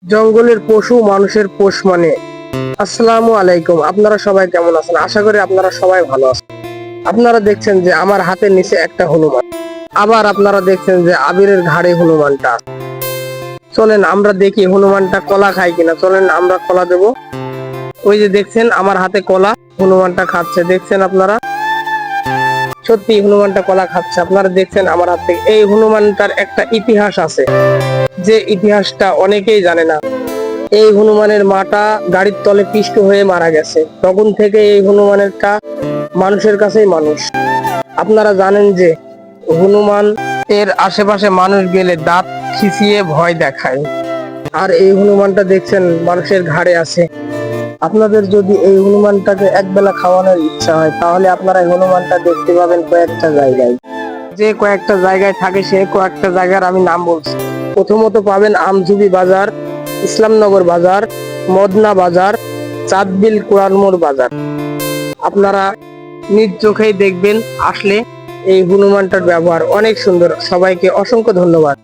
জঙ্গলের পশু মানুষের পোষ মানে। আসসালামু আলাইকুম, আপনারা সবাই কেমন আছেন? আশা করি আপনারা সবাই ভালো আছেন। আপনারা দেখছেন যে আমার হাতের নিচে একটা হনুমান, আবার আপনারা দেখছেন যে আবিরের ঘাড়ে হনুমানটা। চলেন আমরা দেখি হনুমানটা কলা খায় কিনা। চলেন আমরা কলা দেব। ওই যে দেখছেন আমার হাতে কলা, হনুমানটা খাচ্ছে, দেখছেন আপনারা? সত্যি হনুমানটা কলা খাচ্ছে, আপনারা দেখছেন আমার হাত থেকে। এই হনুমানটার একটা ইতিহাস আছে, যে ইতিহাসটা অনেকেই জানে না। এই হনুমানের মাটা গাড়ির তলে পিষ্ট হয়ে মারা গেছে, তখন থেকে এই হনুমানেরটা মানুষের কাছেই মানুষ। আপনারা জানেন যে হনুমান এর আশেপাশে মানুষ গেলে দাঁত খিচিয়ে ভয় দেখায়। আর এই হনুমানটা দেখছেন মানুষের ঘাড়ে আছে। আপনাদের যদি এই হনুমানটাকে একবেলা খাওয়ানোর ইচ্ছা হয়, তাহলে আপনারা এই হনুমানটা দেখতে পাবেন কয়েকটা জায়গায়। যে কয়েকটা জায়গায় থাকে সে কয়েকটা জায়গার আমি নাম বলছি। প্রথমত পাবেন আমঝুবি বাজার, ইসলামনগর বাজার, মদনা বাজার, চাঁদবিল কোরআনমোড় বাজার। আপনারা নিজ চোখেই দেখবেন, আসলে এই হনুমানটার ব্যবহার অনেক সুন্দর। সবাইকে অসংখ্য ধন্যবাদ।